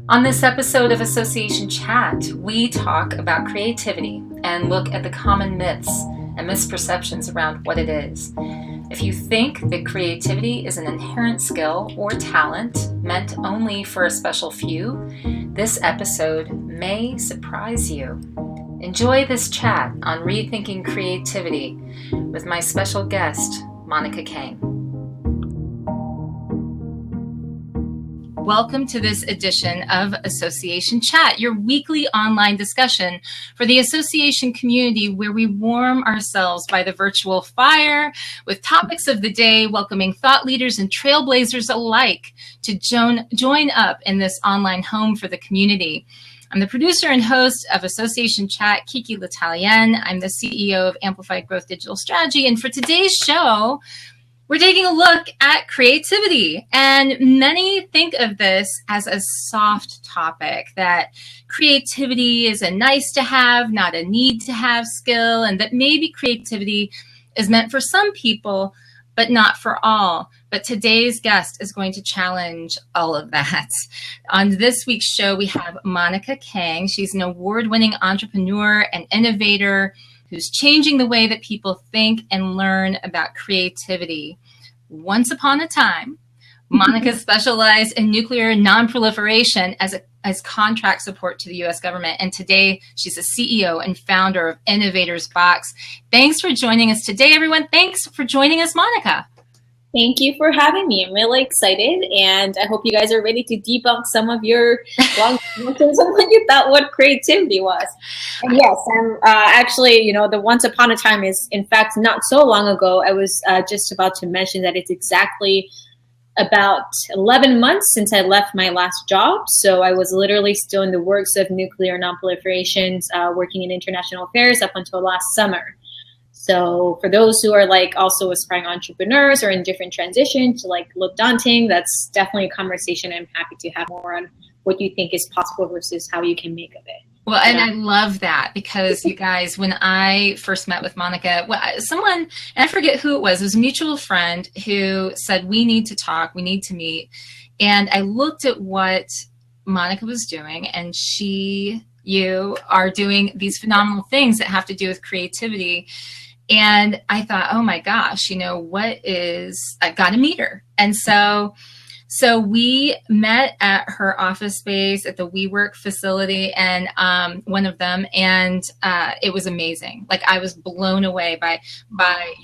On this episode of Association Chat, we talk about creativity and look at the common myths and misperceptions around what it is. If you think that creativity is an inherent skill or talent meant only for a special few, this episode may surprise you. Enjoy this chat on Rethinking Creativity with my special guest, Monica Kang. Welcome to this edition of Association Chat, your weekly online discussion for the association community where we warm ourselves by the virtual fire with topics of the day, welcoming thought leaders and trailblazers alike to join up in this online home for the community. I'm the producer and host of Association Chat, Kiki L'Italienne. I'm the CEO of Amplified Growth Digital Strategy. And for today's show, we're taking a look at creativity, and many think of this as a soft topic, that creativity is a nice to have, not a need to have skill, and that maybe creativity is meant for some people, but not for all. But today's guest is going to challenge all of that. On this week's show, we have Monica Kang. She's an award-winning entrepreneur and innovator who's changing the way that people think and learn about creativity. Once upon a time, Monica specialized in nuclear nonproliferation as contract support to the U.S. government. And today, she's a CEO and founder of InnovatorsBox. Thanks for joining us today, everyone. Thanks for joining us, Monica. Thank you for having me. I'm really excited, and I hope you guys are ready to debunk some of your long notions of what you thought what creativity was. And yes, I'm actually, the once upon a time is, in fact, not so long ago. I was just about to mention that it's exactly about 11 months since I left my last job. So I was literally still in the works of nuclear nonproliferation, working in international affairs up until last summer. So for those who are also aspiring entrepreneurs or in different transitions to look daunting, that's definitely a conversation I'm happy to have more on what you think is possible versus how you can make of it. Well, and I love that because you guys, when I first met with Monica, someone, and I forget who it was a mutual friend who said, we need to talk, we need to meet. And I looked at what Monica was doing, and you are doing these phenomenal things that have to do with creativity. And I thought, oh my gosh, I've got to meet her. And so we met at her office space at the WeWork facility, and one of them, and it was amazing. I was blown away by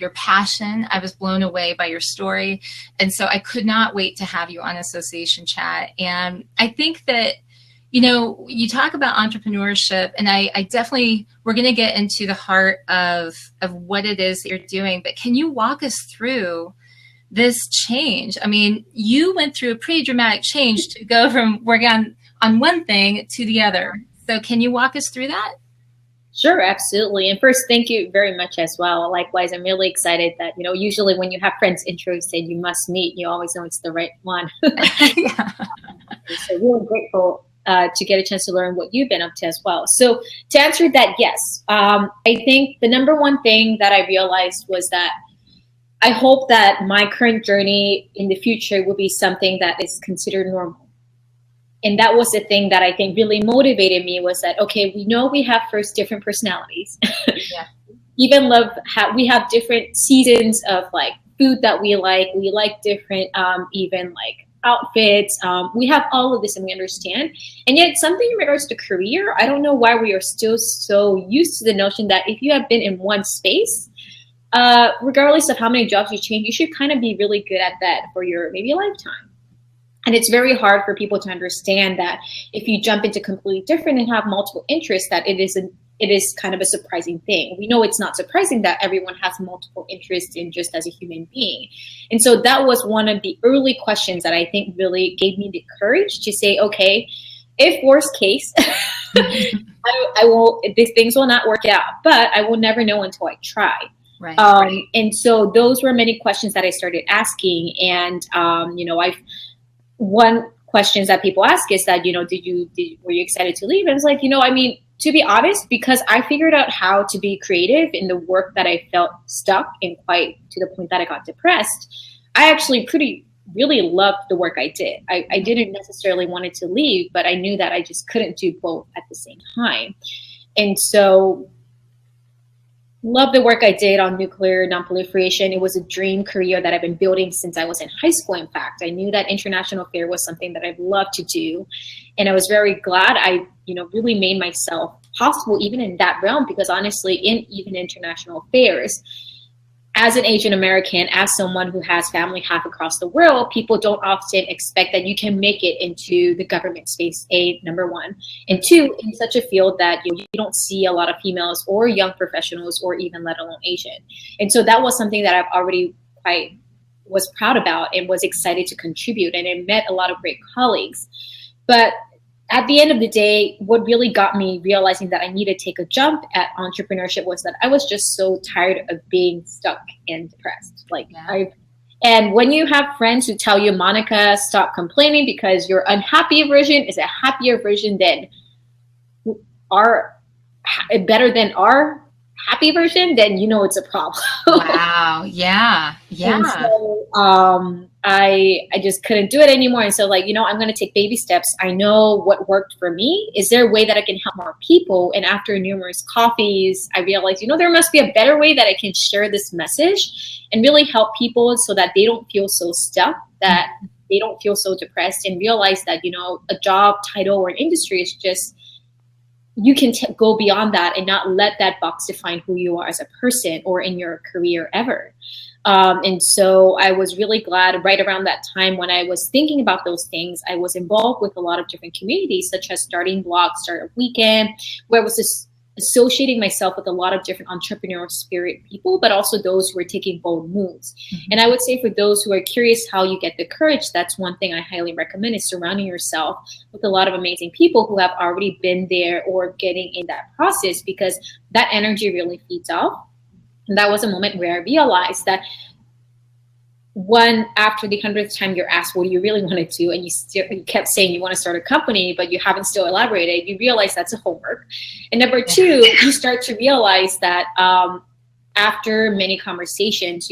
your passion. I was blown away by your story. And so I could not wait to have you on Association Chat. And I think that you talk about entrepreneurship, and I definitely, we're going to get into the heart of what it is that you're doing, but can you walk us through this change? I mean, you went through a pretty dramatic change to go from working on one thing to the other. So can you walk us through that? Sure, absolutely. And first, thank you very much as well. Likewise, I'm really excited that, usually when you have friends intro say you must meet, you always know it's the right one. Yeah. So really grateful to get a chance to learn what you've been up to as well. So to answer that, yes, I think the number one thing that I realized was that I hope that my current journey in the future will be something that is considered normal. And that was the thing that I think really motivated me, was that, okay, we know we have first different personalities. Yeah. We have different seasons of food that we like different, even outfits. We have all of this and we understand. And yet something in regards to career, I don't know why we are still so used to the notion that if you have been in one space, regardless of how many jobs you change, you should kind of be really good at that for your maybe a lifetime. And it's very hard for people to understand that if you jump into completely different and have multiple interests, that it is kind of a surprising thing. We know it's not surprising that everyone has multiple interests in just as a human being. And so that was one of the early questions that I think really gave me the courage to say, okay, if worst case, these things will not work out, but I will never know until I try. Right. And so those were many questions that I started asking. And, one questions that people ask is that, were you excited to leave? And it's to be honest, because I figured out how to be creative in the work that I felt stuck and quite to the point that I got depressed, I actually pretty really loved the work I did. I didn't necessarily want to leave, but I knew that I just couldn't do both at the same time. And so love the work I did on nuclear nonproliferation. It was a dream career that I've been building since I was in high school. In fact, I knew that international affairs was something that I'd love to do. And I was very glad I, really made myself possible even in that realm, because honestly, in even international affairs, as an Asian American, as someone who has family half across the world, people don't often expect that you can make it into the government space, number one. And two, in such a field that you don't see a lot of females or young professionals, or even let alone Asian. And so that was something that I've already quite was proud about and was excited to contribute. And I met a lot of great colleagues. But at the end of the day, what really got me realizing that I needed to take a jump at entrepreneurship was that I was just so tired of being stuck and depressed. And when you have friends who tell you, Monica, stop complaining because your unhappy version is a happier version than better than our happy version, then it's a problem. Wow. Yeah. Yeah. And so, I just couldn't do it anymore. And so I'm going to take baby steps. I know what worked for me. Is there a way that I can help more people? And after numerous coffees, I realized, there must be a better way that I can share this message and really help people so that they don't feel so stuck, that they don't feel so depressed, and realize that, a job title or an industry is just, you can go beyond that and not let that box define who you are as a person or in your career ever. And so I was really glad right around that time when I was thinking about those things, I was involved with a lot of different communities, such as StartingBloc, Startup Weekend, where I was associating myself with a lot of different entrepreneurial spirit people, but also those who are taking bold moves. Mm-hmm. And I would say for those who are curious how you get the courage, that's one thing I highly recommend, is surrounding yourself with a lot of amazing people who have already been there or getting in that process, because that energy really feeds off. And that was a moment where I realized that after the 100th time you're asked, what do you really want to do? And you kept saying you want to start a company, but you haven't still elaborated. You realize that's a homework. And number two, you start to realize that after many conversations,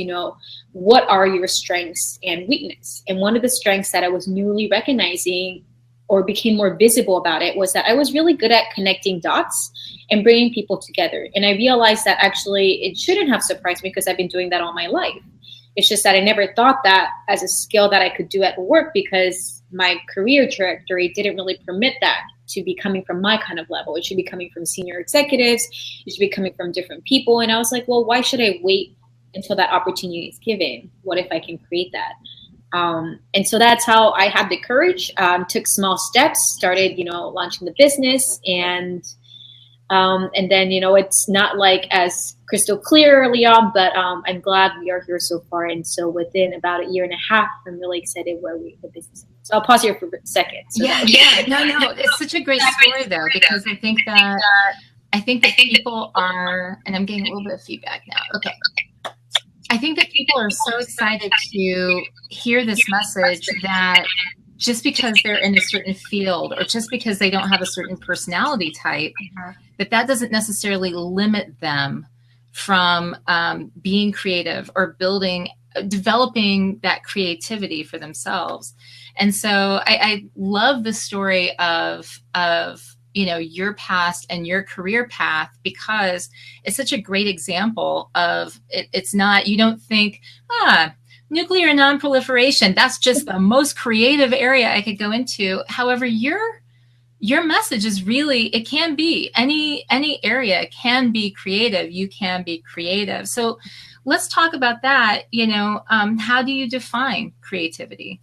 what are your strengths and weakness? And one of the strengths that I was newly recognizing or became more visible about it was that I was really good at connecting dots and bringing people together. And I realized that actually it shouldn't have surprised me because I've been doing that all my life. It's just that I never thought that as a skill that I could do at work, because my career trajectory didn't really permit that to be coming from my kind of level. It should be coming from senior executives. It should be coming from different people. And I was like, well, why should I wait until that opportunity is given? What if I can create that? And so that's how I had the courage, took small steps, started, launching the business, and then, it's not like as crystal clear early on, but I'm glad we are here so far. And so within about 1.5 years, I'm really excited where the business is. So I'll pause here for a second. So No, it's such a great story though, because I think that people are, and I'm getting a little bit of feedback now. Okay. I think that people are so excited to hear this message that just because they're in a certain field or just because they don't have a certain personality type, that doesn't necessarily limit them from being creative or developing that creativity for themselves. And so I love the story of your past and your career path, because it's such a great example of it's not, you don't think, nuclear nonproliferation, that's just the most creative area I could go into. However, your message is really, it can be any area can be creative. You can be creative. So let's talk about that. How do you define creativity?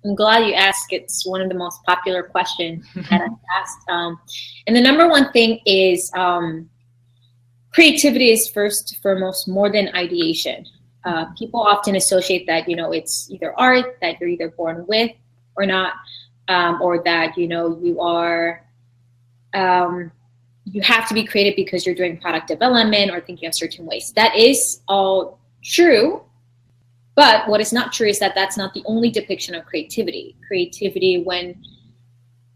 I'm glad you asked. It's one of the most popular questions that I've asked. And the number one thing is creativity is first and foremost more than ideation. People often associate that, it's either art that you're either born with or not, or that, you are, you have to be creative because you're doing product development or thinking of certain ways. That is all true. But what is not true is that that's not the only depiction of creativity. Creativity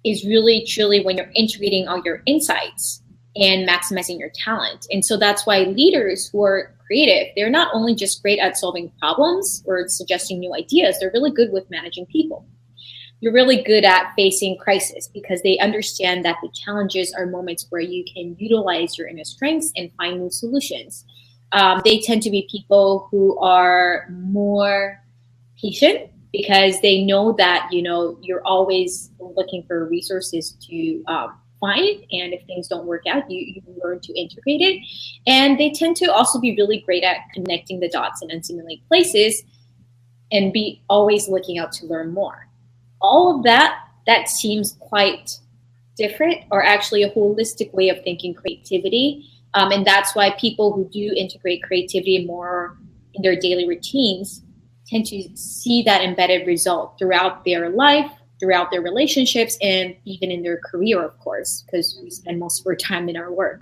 is really truly when you're integrating all your insights and maximizing your talent. And so that's why leaders who are creative, they're not only just great at solving problems or suggesting new ideas, they're really good with managing people. You're really good at facing crisis because they understand that the challenges are moments where you can utilize your inner strengths and find new solutions. They tend to be people who are more patient because they know that, you know, you're always looking for resources to find, and if things don't work out, you learn to integrate it. And they tend to also be really great at connecting the dots in unfamiliar places and be always looking out to learn more. All of that seems quite different, or actually a holistic way of thinking creativity. And that's why people who do integrate creativity more in their daily routines tend to see that embedded result throughout their life, throughout their relationships, and even in their career, of course, because we spend most of our time in our work.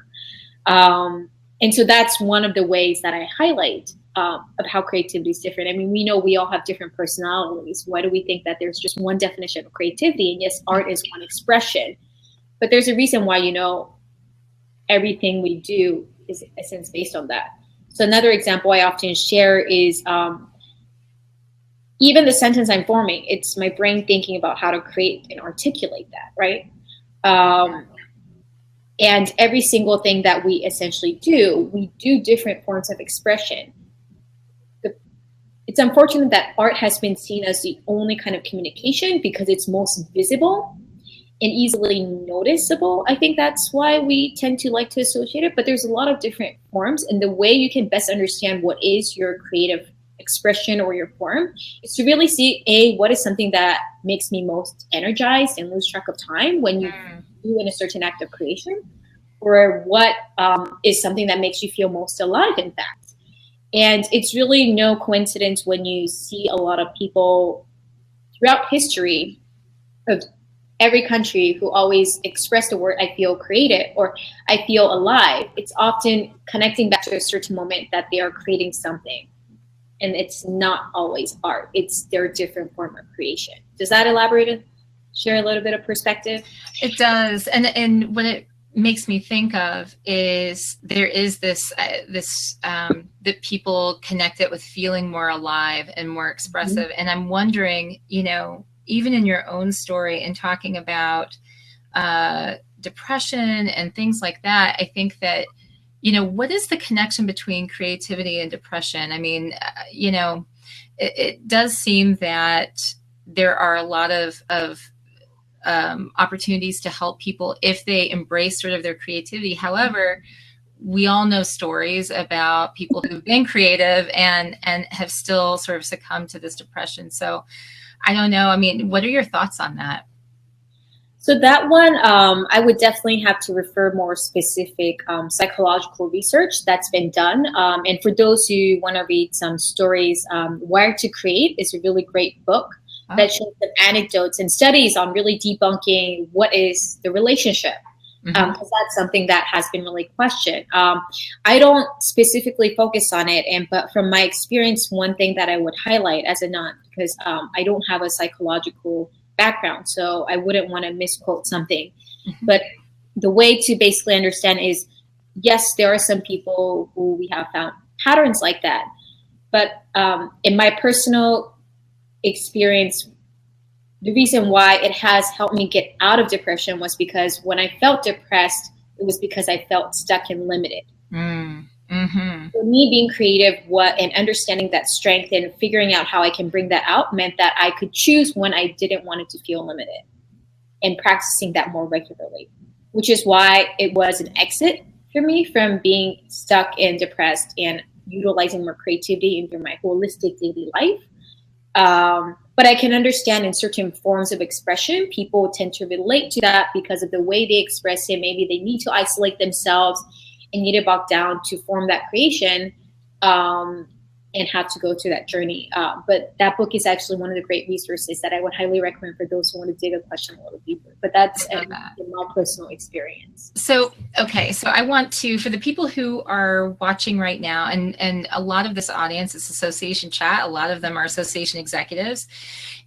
And so that's one of the ways that I highlight of how creativity is different. I mean, we know we all have different personalities. Why do we think that there's just one definition of creativity? And yes, art is one expression, but there's a reason why, you know, everything we do is in a sense based on that. So another example I often share is even the sentence I'm forming, it's my brain thinking about how to create and articulate that, right? And every single thing that we essentially do, we do different forms of expression. It's unfortunate that art has been seen as the only kind of communication because it's most visible and easily noticeable. I think that's why we tend to like to associate it, but there's a lot of different forms, and the way you can best understand what is your creative expression or your form is to really see, what is something that makes me most energized and lose track of time when you do in a certain act of creation, or what is something that makes you feel most alive, in fact. And it's really no coincidence when you see a lot of people throughout history of every country who always express the word, I feel creative, or I feel alive. It's often connecting back to a certain moment that they are creating something. And it's not always art. It's their different form of creation. Does that elaborate and share a little bit of perspective? It does. And what it makes me think of is there is this that people connect it with feeling more alive and more expressive. Mm-hmm. And I'm wondering, you know, even in your own story and talking about depression and things like that, I think that, you know, what is the connection between creativity and depression? I mean, you know, it does seem that there are a lot of opportunities to help people if they embrace sort of their creativity. However, we all know stories about people who've been creative and have still sort of succumbed to this depression. So I don't know. I mean, what are your thoughts on that? So that one, I would definitely have to refer more specific psychological research that's been done. And for those who want to read some stories, Wired to Create is a really great book that shows some anecdotes and studies on really debunking what is the relationship. Because that's something that has been really questioned. I don't specifically focus on it, but from my experience, one thing that I would highlight as a non, because I don't have a psychological background, so I wouldn't want to misquote something. But the way to basically understand is, yes, there are some people who we have found patterns like that. But in my personal experience, the reason why it has helped me get out of depression was because when I felt depressed, it was because I felt stuck and limited. For me, being creative and understanding that strength and figuring out how I can bring that out meant that I could choose when I didn't want it to feel limited, and practicing that more regularly, which is why it was an exit for me from being stuck and depressed and utilizing more creativity into my holistic daily life. But I can understand in certain forms of expression, people tend to relate to that because of the way they express it. Maybe they need to isolate themselves and need to bog down to form that creation. And and have to go through that journey. But that book is actually one of the great resources that I would highly recommend for those who want to dig a question a little deeper. But that's in my personal experience. So, okay, so I want to, for the people who are watching right now, and a lot of this audience is association chat, a lot of them are association executives,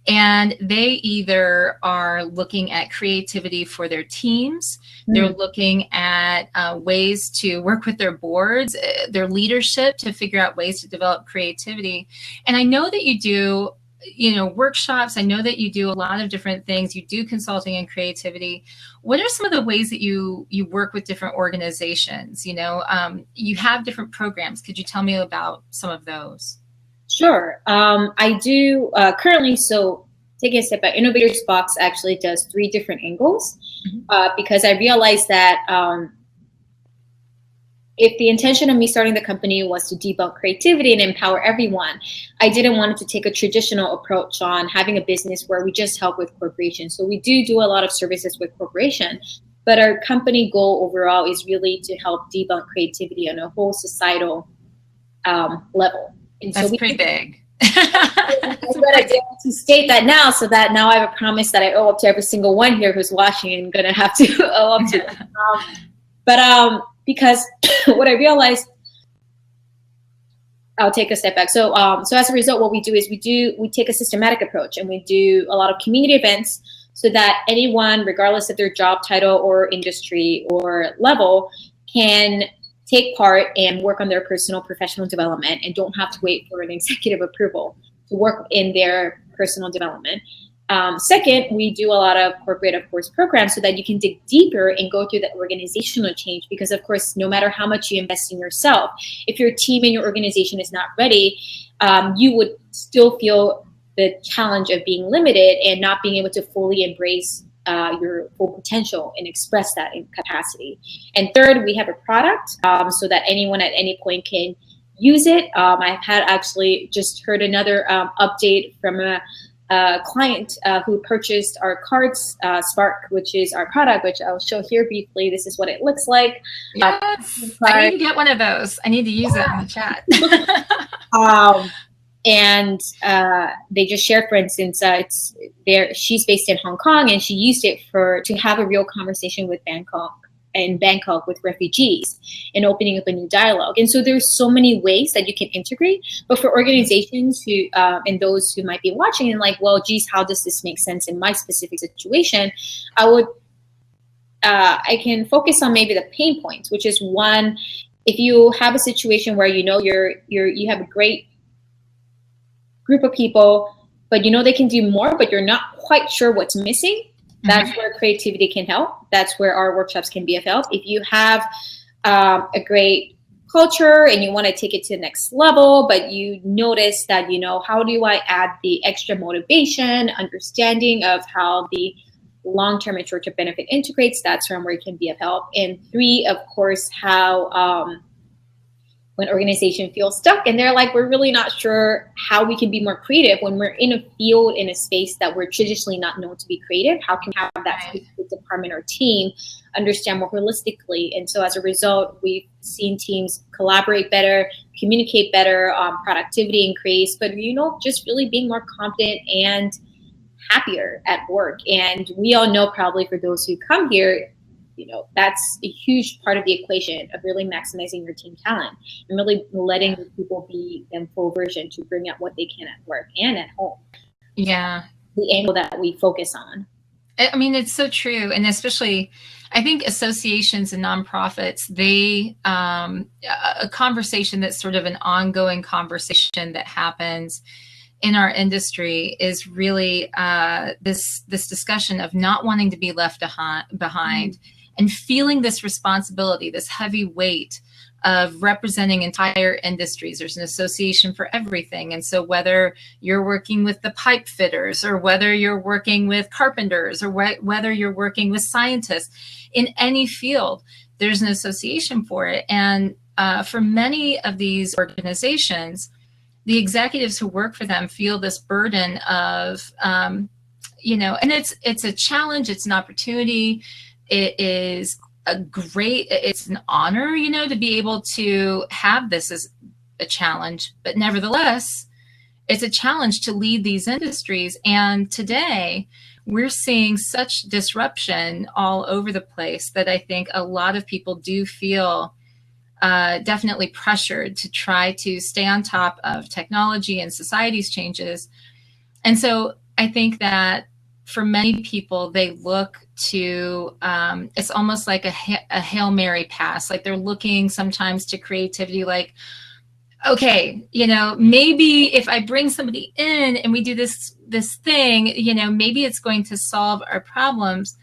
and they either are looking at creativity for their teams, they're looking at ways to work with their boards, their leadership to figure out ways to develop creativity. And I know that you do, workshops. I know that you do a lot of different things. You do consulting and creativity. What are some of the ways that you work with different organizations? You have different programs. Could you tell me about some of those? Sure. I do currently, so taking a step back, InnovatorsBox actually does 3 different angles because I realized that if the intention of me starting the company was to debunk creativity and empower everyone, I didn't want to take a traditional approach on having a business where we just help with corporations. So we do a lot of services with corporations, but our company goal overall is really to help debunk creativity on a whole societal level. And that's so pretty big. But I did to state that now, so that now I have a promise that I owe up to every single one here who's watching and going to have to owe up to. Because what I realized, I'll take a step back. So as a result, what we do is we take a systematic approach, and we do a lot of community events so that anyone, regardless of their job title or industry or level, can take part and work on their personal professional development and don't have to wait for an executive approval to work in their personal development. Second, we do a lot of corporate, of course, programs so that you can dig deeper and go through the organizational change. Because, of course, no matter how much you invest in yourself, if your team and your organization is not ready, you would still feel the challenge of being limited and not being able to fully embrace your full potential and express that in capacity. And third, we have a product so that anyone at any point can use it. I've had actually just heard another update from a client who purchased our cards, Spark, which is our product, which I'll show here briefly. This is what it looks like. Yes, I need to get one of those. I need to use it in the chat. And they just shared, for instance, she's based in Hong Kong, and she used it to have a real conversation with Bangkok with refugees and opening up a new dialogue. And so there's so many ways that you can integrate. But for organizations who and those who might be watching and like, well, geez, how does this make sense in my specific situation? I can focus on maybe the pain points, which is one, if you have a situation where you have a great group of people, but they can do more, but you're not quite sure what's missing. That's where creativity can help. That's where our workshops can be of help. If you have a great culture and you want to take it to the next level, but you notice that, how do I add the extra motivation, understanding of how the long-term and short-term benefit integrates, that's where it can be of help. And 3, of course, how when organization feels stuck and they're like, we're really not sure how we can be more creative when we're in a field, in a space that we're traditionally not known to be creative. How can we have that specific department or team understand more holistically? And so as a result, we've seen teams collaborate better, communicate better, productivity increase, but just really being more confident and happier at work. And we all know, probably for those who come here, that's a huge part of the equation of really maximizing your team talent and really letting people be their full version to bring out what they can at work and at home. Yeah. The angle that we focus on. I mean, it's so true. And especially, I think associations and nonprofits, a conversation that's sort of an ongoing conversation that happens in our industry is really this discussion of not wanting to be left behind and feeling this responsibility, this heavy weight of representing entire industries. There's an association for everything. And so whether you're working with the pipe fitters or whether you're working with carpenters or whether you're working with scientists in any field, there's an association for it. And for many of these organizations, the executives who work for them feel this burden of, and it's a challenge, it's an opportunity. It is it's an honor, to be able to have this as a challenge, but nevertheless, it's a challenge to lead these industries. And today, we're seeing such disruption all over the place that I think a lot of people do feel definitely pressured to try to stay on top of technology and society's changes. And so I think that for many people, they look to, it's almost like a Hail Mary pass. Like they're looking sometimes to creativity, like, okay, maybe if I bring somebody in and we do this thing, maybe it's going to solve our problems.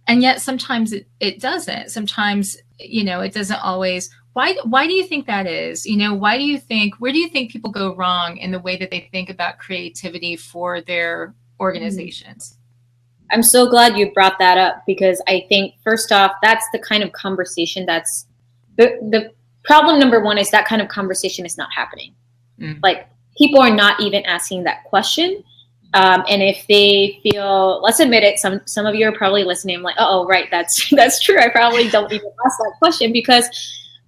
And yet sometimes it doesn't. Sometimes, it doesn't always. Why do you think that is? Where do you think people go wrong in the way that they think about creativity for their organizations? I'm so glad you brought that up, because I think first off, that's the kind of conversation that's the problem. Number one is that kind of conversation is not happening. Like people are not even asking that question. And if they feel, let's admit it, some of you are probably listening like, oh, right, that's true. I probably don't even ask that question, because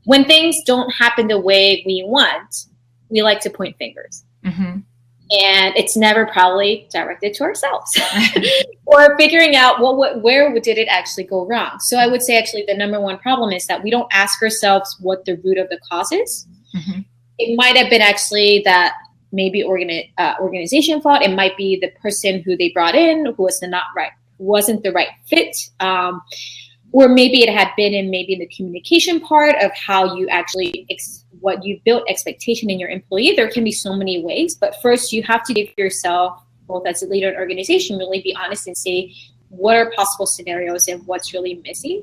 when things don't happen the way we want, we like to point fingers. Mm-hmm. And it's never probably directed to ourselves or figuring out where did it actually go wrong. So I would say actually the number one problem is that we don't ask ourselves what the root of the cause is. Mm-hmm. It might have been actually that maybe organization fault. It might be the person who they brought in who wasn't the right fit. Or maybe it had been in the communication part of how you actually what you built expectation in your employee. There can be so many ways, but first you have to give yourself, both as a leader and organization, really be honest and say what are possible scenarios and what's really missing.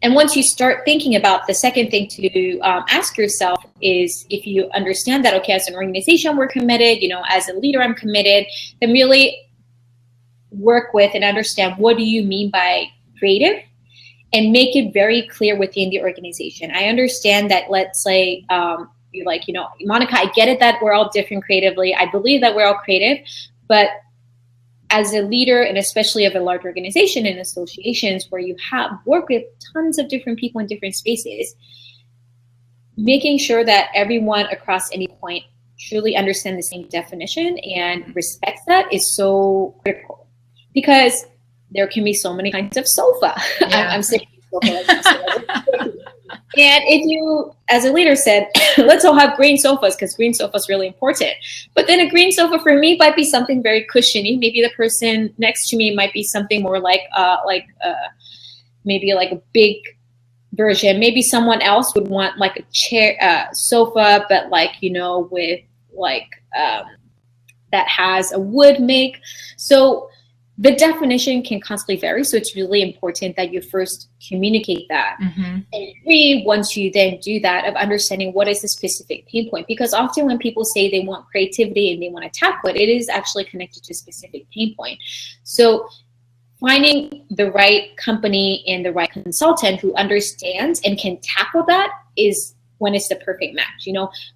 And once you start thinking about, the second thing to ask yourself is, if you understand that, okay, as an organization we're committed, as a leader I'm committed, then really work with and understand what do you mean by creative, and make it very clear within the organization. I understand that, let's say you're like, Monica, I get it that we're all different creatively. I believe that we're all creative, but as a leader, and especially of a large organization and associations where you have worked with tons of different people in different spaces, making sure that everyone across any point truly understand the same definition and respects that is so critical, because there can be so many kinds of sofa. Yeah. I'm saying sofa. And if you, as a leader, said, let's all have green sofas because green sofa is really important. But then a green sofa for me might be something very cushiony. Maybe the person next to me might be something more like maybe like a big version. Maybe someone else would want like a chair, sofa, but with that has a wood make. So the definition can constantly vary. So it's really important that you first communicate that. Mm-hmm. And once you then do that, of understanding what is the specific pain point. Because often when people say they want creativity and they want to tackle it, it is actually connected to a specific pain point. So finding the right company and the right consultant who understands and can tackle that is when it's the perfect match.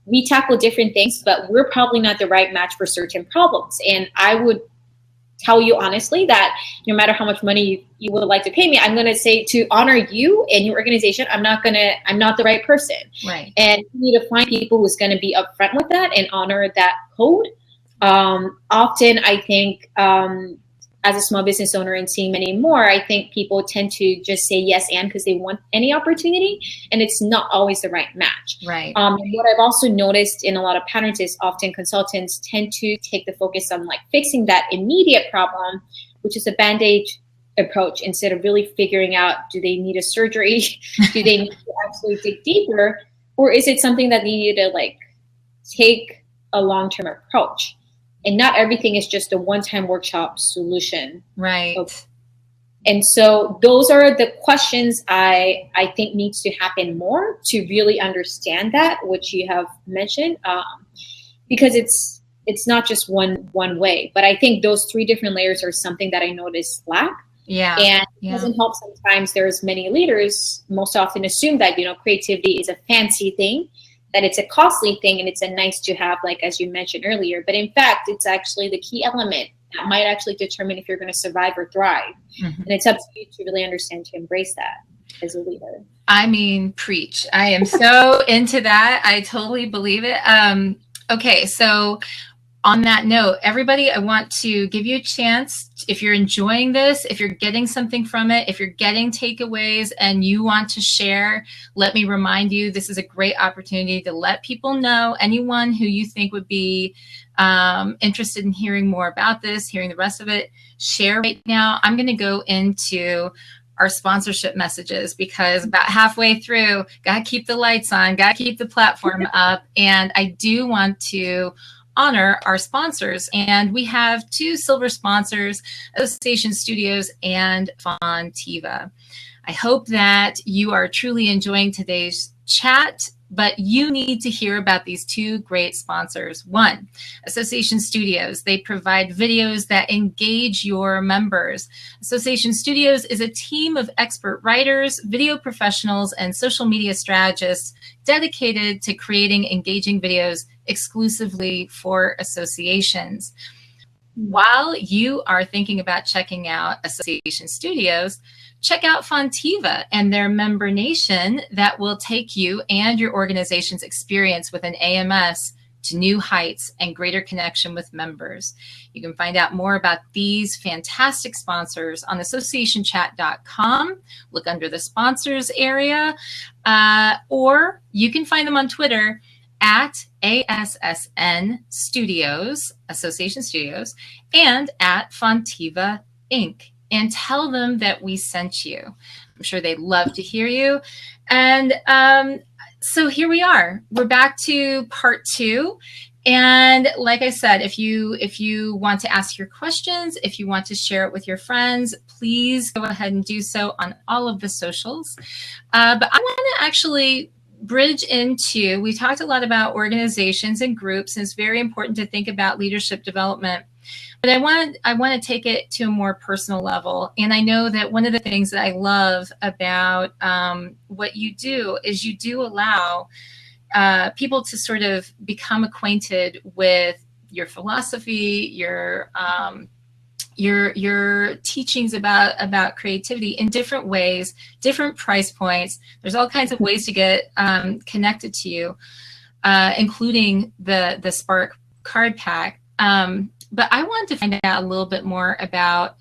We tackle different things, but we're probably not the right match for certain problems. And I would tell you honestly that no matter how much money you would like to pay me, I'm going to say, to honor you and your organization, I'm not the right person. Right. And you need to find people who's going to be upfront with that and honor that code. Often I think, as a small business owner and seeing many more, I think people tend to just say yes and because they want any opportunity, and it's not always the right match. Right. And what I've also noticed in a lot of patterns is often consultants tend to take the focus on fixing that immediate problem, which is a Band-Aid approach, instead of really figuring out, do they need a surgery? Do they need to actually dig deeper? Or is it something that they need to take a long-term approach? And not everything is just a one-time workshop solution. Right. And so those are the questions I think needs to happen more to really understand that, which you have mentioned, because it's not just one way. But I think those three different layers are something that I noticed lack. Yeah. And it doesn't help sometimes. There's many leaders most often assume that, creativity is a fancy thing, that it's a costly thing, and it's a nice to have, as you mentioned earlier. But in fact, it's actually the key element that might actually determine if you're going to survive or thrive. Mm-hmm. And it's up to you to really understand, to embrace that. as a leader. I mean, preach. I am so into that. I totally believe it. Okay, so on that note, everybody, I want to give you a chance. If you're enjoying this, if you're getting something from it, if you're getting takeaways and you want to share, let me remind you, this is a great opportunity to let people know, anyone who you think would be interested in hearing more about this, hearing the rest of it, share right now. I'm going to go into our sponsorship messages because about halfway through, got to keep the lights on, got to keep the platform up. And I do want to honor our sponsors. And we have 2 silver sponsors, Association Studios and Fontiva. I hope that you are truly enjoying today's chat, but you need to hear about these 2 great sponsors. 1, Association Studios. They provide videos that engage your members. Association Studios is a team of expert writers, video professionals, and social media strategists dedicated to creating engaging videos exclusively for associations. While you are thinking about checking out Association Studios, check out Fontiva and their member nation that will take you and your organization's experience with an AMS to new heights and greater connection with members. You can find out more about these fantastic sponsors on associationchat.com. Look under the sponsors area, or you can find them on Twitter at ASSN Studios, Association Studios, and at Fontiva Inc. And tell them that we sent you. I'm sure they'd love to hear you. And so here we are. We're back to part 2. And like I said, if you want to ask your questions, if you want to share it with your friends, please go ahead and do so on all of the socials. But I want to actually bridge into, we talked a lot about organizations and groups, and it's very important to think about leadership development. But I want to take it to a more personal level. And I know that one of the things that I love about what you do is you do allow people to sort of become acquainted with your philosophy, your teachings about creativity in different ways, different price points. There's all kinds of ways to get connected to you, including the Spark card pack. But I wanted to find out a little bit more about,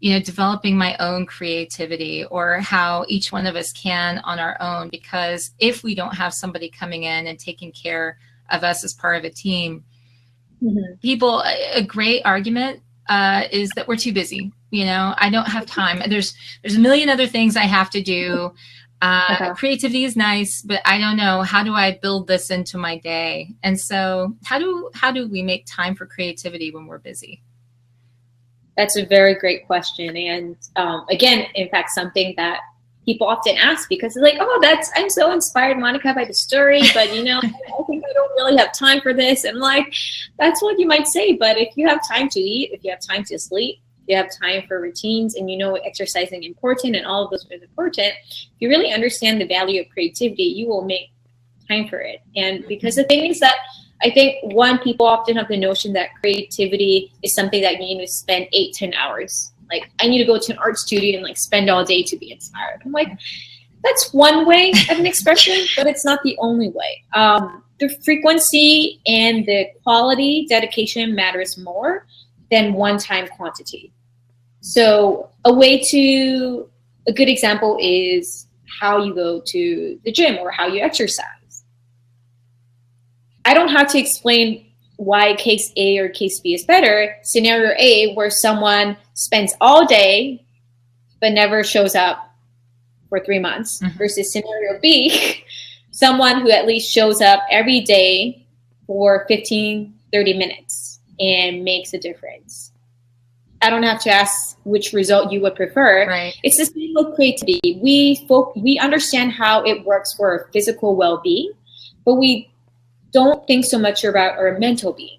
developing my own creativity, or how each one of us can on our own, because if we don't have somebody coming in and taking care of us as part of a team, a great argument is that we're too busy. I don't have time. There's a million other things I have to do. Creativity is nice, but I don't know, how do I build this into my day? And so how do we make time for creativity when we're busy? That's a very great question. And again, in fact, something that people often ask, because they're like, oh, I'm so inspired, Monica, by the story, but I think I don't really have time for this. And like, that's what you might say. But if you have time to eat, if you have time to sleep, you have time for routines, and exercising important, and all of those are important, if you really understand the value of creativity, you will make time for it. And because the thing is that I think, people often have the notion that creativity is something that you need to spend 8-10 hours. Like, I need to go to an art studio and spend all day to be inspired. I'm like, that's one way of an expression, but it's not the only way. The frequency and the quality, dedication matters more than one-time quantity. So a good example is how you go to the gym or how you exercise. I don't have to explain why case A or case B is better. Scenario A, where someone spends all day but never shows up for 3 months, versus scenario B, someone who at least shows up every day for 15, 30 minutes and makes a difference. I don't have to ask which result you would prefer. Right. It's the same with creativity. We understand how it works for our physical well-being, but we don't think so much about our mental being.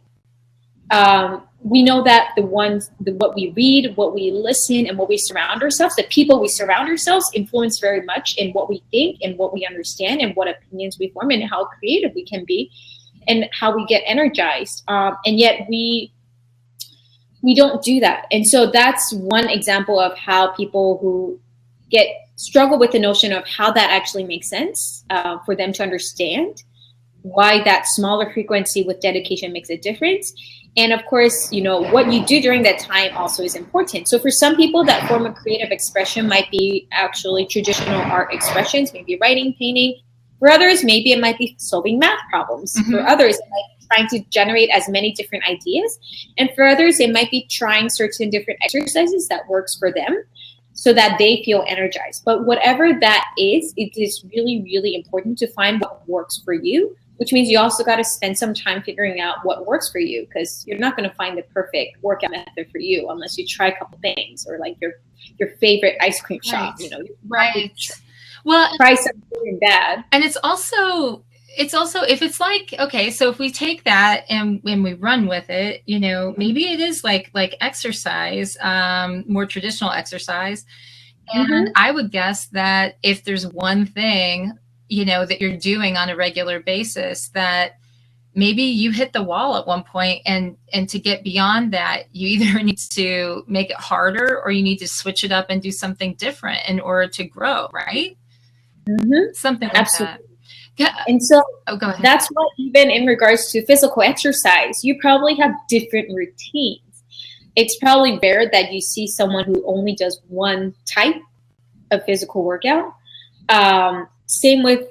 We know that what we read, what we listen, and what we surround ourselves, the people we surround ourselves influence very much in what we think and what we understand and what opinions we form and how creative we can be and how we get energized. And yet we don't do that. And so that's one example of how people who get struggle with the notion of how that actually makes sense for them to understand why that smaller frequency with dedication makes a difference. And of course, you know, what you do during that time also is important. So for some people, that form of creative expression might be actually traditional art expressions, maybe writing, painting. For others, maybe it might be solving math problems. For others, it might be trying to generate as many different ideas. And for others, it might be trying certain different exercises that works for them so that they feel energized. But whatever that is, it is really, really important to find what works for you, which means you also got to spend some time figuring out what works for you, because you're not going to find the perfect workout method for you unless you try a couple things, or like your favorite ice cream shop, you know. Right. Well, try something good and bad. And it's also if it's like, okay, so if we take that and when we run with it, you know, maybe it is like exercise, more traditional exercise. And I would guess that if there's one thing, you know, that you're doing on a regular basis, that maybe you hit the wall at one point, and to get beyond that, you either need to make it harder or you need to switch it up and do something different in order to grow, right? Something like Absolutely. that. Yeah. And so go ahead. That's why even in regards to physical exercise, you probably have different routines. It's probably rare that you see someone who only does one type of physical workout. Same with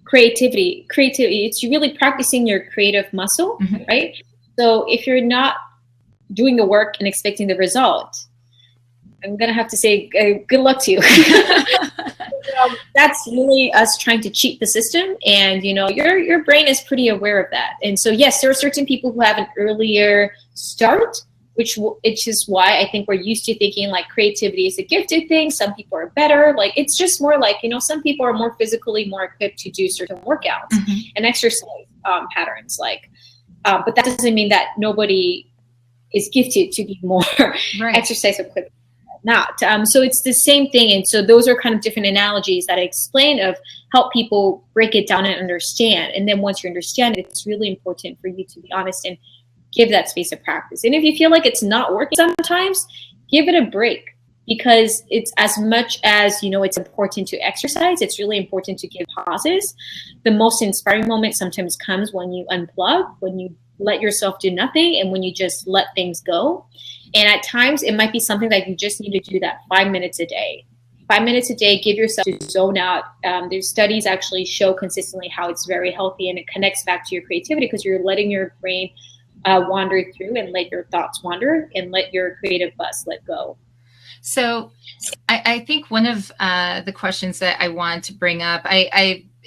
creativity. It's really practicing your creative muscle, right? So if you're not doing the work and expecting the result, I'm going to have to say good luck to you. That's really us trying to cheat the system. And, you know, your brain is pretty aware of that. And so, yes, there are certain people who have an earlier start, which is why I think we're used to thinking like creativity is a gifted thing. Some people are better. Like, it's just more like, you know, some people are more physically more equipped to do certain workouts and exercise patterns. Like, but that doesn't mean that nobody is gifted to be more exercise equipped. Not. So it's the same thing. And so those are kind of different analogies that I explain of help people break it down and understand. And then once you understand it, it's really important for you to be honest and give that space of practice. And if you feel like it's not working sometimes, give it a break, because it's as much as, you know, it's important to exercise, it's really important to give pauses. The most inspiring moment sometimes comes when you unplug, when you let yourself do nothing, and when you just let things go. And at times it might be something that you just need to do that 5 minutes a day. 5 minutes a day, give yourself to zone out. There's studies actually show consistently how it's very healthy, and it connects back to your creativity because you're letting your brain wander through and let your thoughts wander and let your creative bus let go. So I think one of the questions that I wanted to bring up,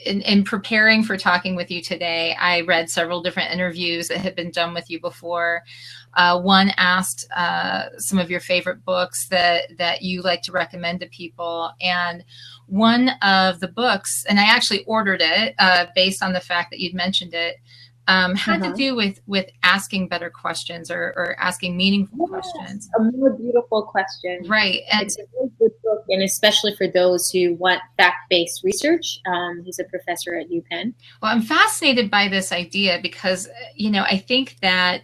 in preparing for talking with you today, I read several different interviews that had been done with you before. One asked some of your favorite books that you like to recommend to people. And one of the books, and I actually ordered it based on the fact that you'd mentioned it, had to do with asking better questions or asking meaningful questions. A more beautiful question. Right. And it's a really good book, and especially for those who want fact-based research. He's a professor at UPenn. Well, I'm fascinated by this idea because, you know, I think that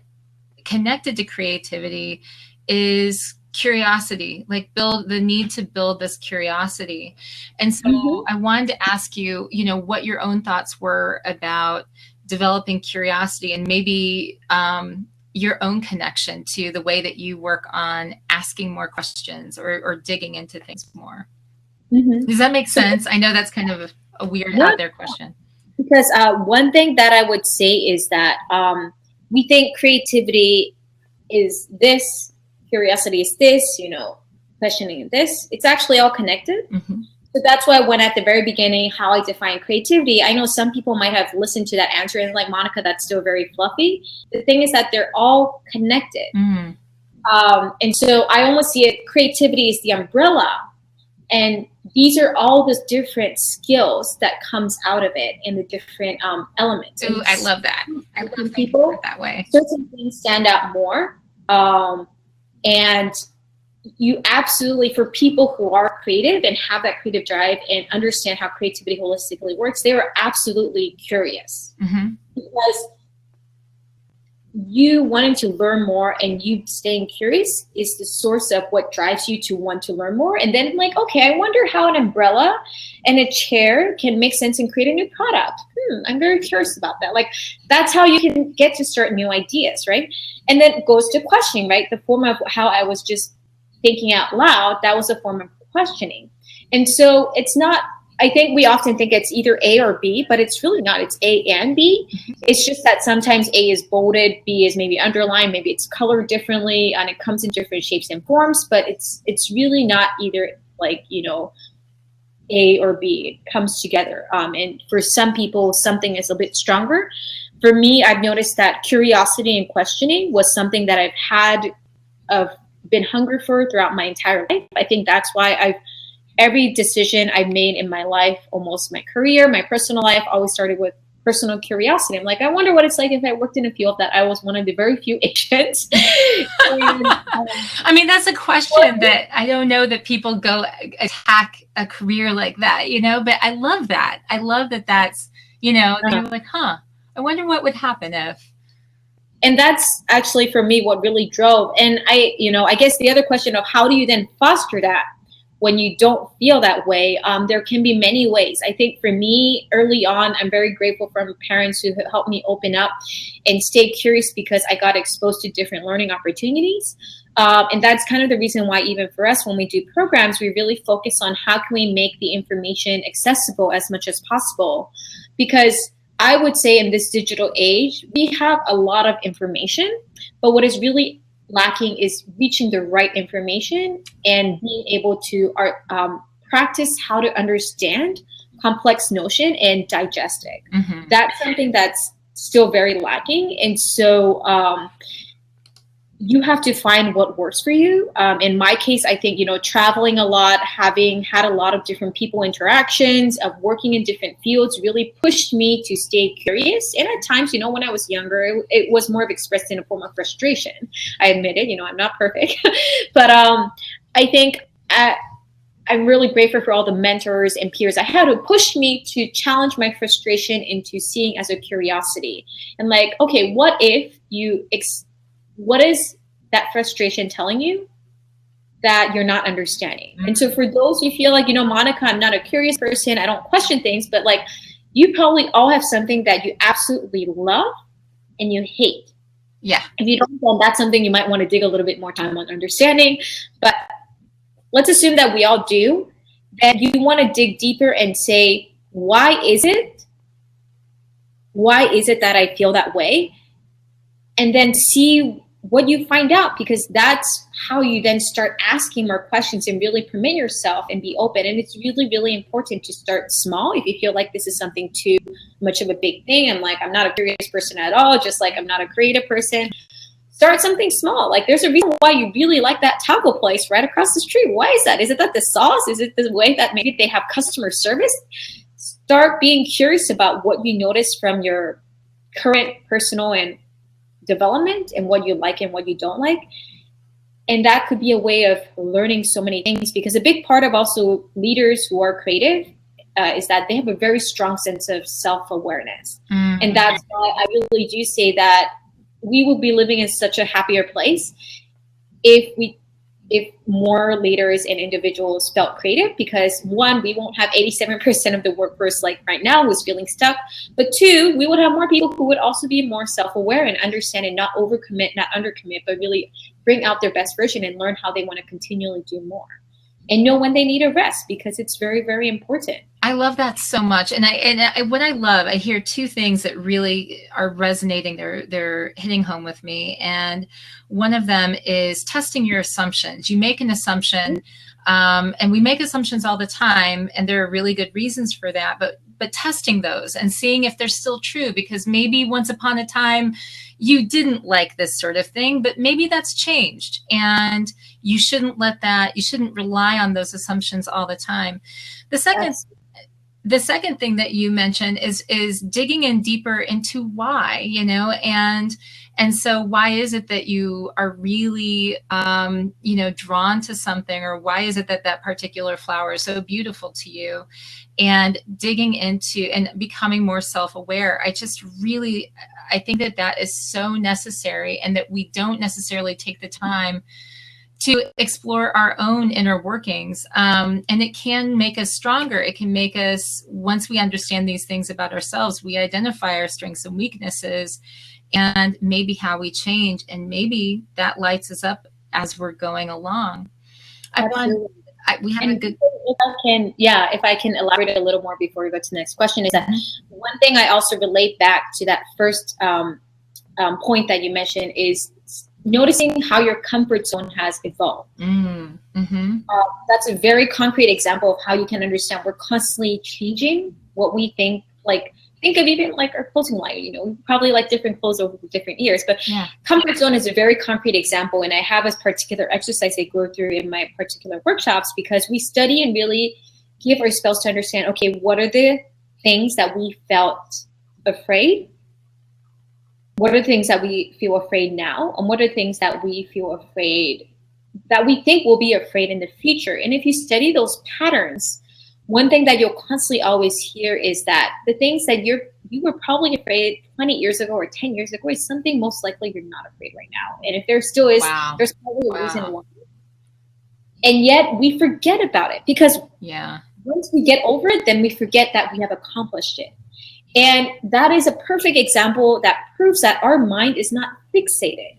connected to creativity is curiosity, like the need to build this curiosity. And so I wanted to ask you, you know, what your own thoughts were about developing curiosity, and maybe your own connection to the way that you work on asking more questions or digging into things more. Does that make sense? I know that's kind of a weird out there question. Because one thing that I would say is that we think creativity is this, curiosity is this, you know, questioning is this. It's actually all connected. So that's why when at the very beginning, how I define creativity, I know some people might have listened to that answer and like, Monica, that's still very fluffy. The thing is that they're all connected. And so I almost see it, creativity is the umbrella. And these are all the different skills that comes out of it and the different elements. Ooh, I love that. I love people that way. Certain things stand out more. And you absolutely, for people who are creative and have that creative drive and understand how creativity holistically works, they were absolutely curious. Because you wanting to learn more and you staying curious is the source of what drives you to want to learn more. And then like, okay, I wonder how an umbrella and a chair can make sense and create a new product. I'm very curious about that. Like, that's how you can get to start new ideas, right? And then it goes to questioning, right? The form of how I was just thinking out loud, that was a form of questioning. And so it's not, I think we often think it's either A or B, but it's really not. It's A and B. It's just that sometimes A is bolded, B is maybe underlined, maybe it's colored differently, and it comes in different shapes and forms, but it's really not either like, you know, A or B. It comes together. And for some people, something is a bit stronger. For me, I've noticed that curiosity and questioning was something that I've been hungry for throughout my entire life. I think that's why every decision I've made in my life, almost my career, my personal life, always started with personal curiosity. I'm like, I wonder what it's like if I worked in a field that I was one of the very few Asians. I mean, that's a question that I don't know that people go attack a career like that, you know, but I love that. I love that that's, you know, they're like, I wonder what would happen if. And that's actually for me what really drove. And I guess the other question of how do you then foster that when you don't feel that way, there can be many ways. I think for me, early on, I'm very grateful for parents who helped me open up and stay curious because I got exposed to different learning opportunities. And that's kind of the reason why even for us, when we do programs, we really focus on how can we make the information accessible as much as possible. Because I would say in this digital age, we have a lot of information, but what is really lacking is reaching the right information and being able to practice how to understand complex notion and digest it. That's something that's still very lacking. And so you have to find what works for you. In my case, I think, traveling a lot, having had a lot of different people interactions, of working in different fields really pushed me to stay curious. And at times, when I was younger, it was more of expressed in a form of frustration. I admit it, I'm not perfect. But I think I'm really grateful for all the mentors and peers I had who pushed me to challenge my frustration into seeing as a curiosity. And like, okay, what is that frustration telling you that you're not understanding? And so for those who feel like, Monica, I'm not a curious person, I don't question things, but like you probably all have something that you absolutely love and you hate. Yeah. If you don't, then that's something you might want to dig a little bit more time on understanding. But let's assume that we all do. Then you want to dig deeper and say, why is it that I feel that way? And then see what you find out, because that's how you then start asking more questions and really permit yourself and be open. And it's really, really important to start small. If you feel like this is something too much of a big thing, and like, I'm not a curious person at all, just like I'm not a creative person, start something small. Like there's a reason why you really like that taco place right across the street. Why is that? Is it that the sauce? Is it the way that maybe they have customer service? Start being curious about what you notice from your current personal and development and what you like and what you don't like. And that could be a way of learning so many things, because a big part of also leaders who are creative is that they have a very strong sense of self-awareness. And that's why I really do say that we would be living in such a happier place if more leaders and individuals felt creative, because one, we won't have 87% of the workforce like right now who's feeling stuck, but two, we would have more people who would also be more self-aware and understand and not overcommit, not undercommit, but really bring out their best version and learn how they want to continually do more and know when they need a rest, because it's very, very important. I love that so much. And what I love, I hear two things that really are resonating. They're hitting home with me. And one of them is testing your assumptions. You make an assumption, and we make assumptions all the time, and there are really good reasons for that, but testing those and seeing if they're still true, because maybe once upon a time you didn't like this sort of thing, but maybe that's changed, and you shouldn't rely on those assumptions all the time. The second thing that you mentioned is digging in deeper into why, And so why is it that you are really, drawn to something, or why is it that that particular flower is so beautiful to you? And digging into and becoming more self-aware. I think that that is so necessary, and that we don't necessarily take the time to explore our own inner workings. And it can make us stronger. It can make us, once we understand these things about ourselves, we identify our strengths and weaknesses, and maybe how we change. And maybe that lights us up as we're going along. We have a good... If I can elaborate a little more before we go to the next question, is that one thing I also relate back to that first point that you mentioned is noticing how your comfort zone has evolved. That's a very concrete example of how you can understand we're constantly changing what we think. Like, think of even like our clothing line, we probably like different clothes over different years, but comfort zone is a very concrete example. And I have a particular exercise I go through in my particular workshops, because we study and really give ourselves to understand, okay, what are the things that we felt afraid? What are the things that we feel afraid now? And what are the things that we feel afraid, that we think we'll be afraid in the future? And if you study those patterns, one thing that you'll constantly always hear is that the things that you were probably afraid 20 years ago or 10 years ago is something most likely you're not afraid right now. And if there still is, there's probably a reason why. And yet we forget about it, because once we get over it, then we forget that we have accomplished it. And that is a perfect example that proves that our mind is not fixated.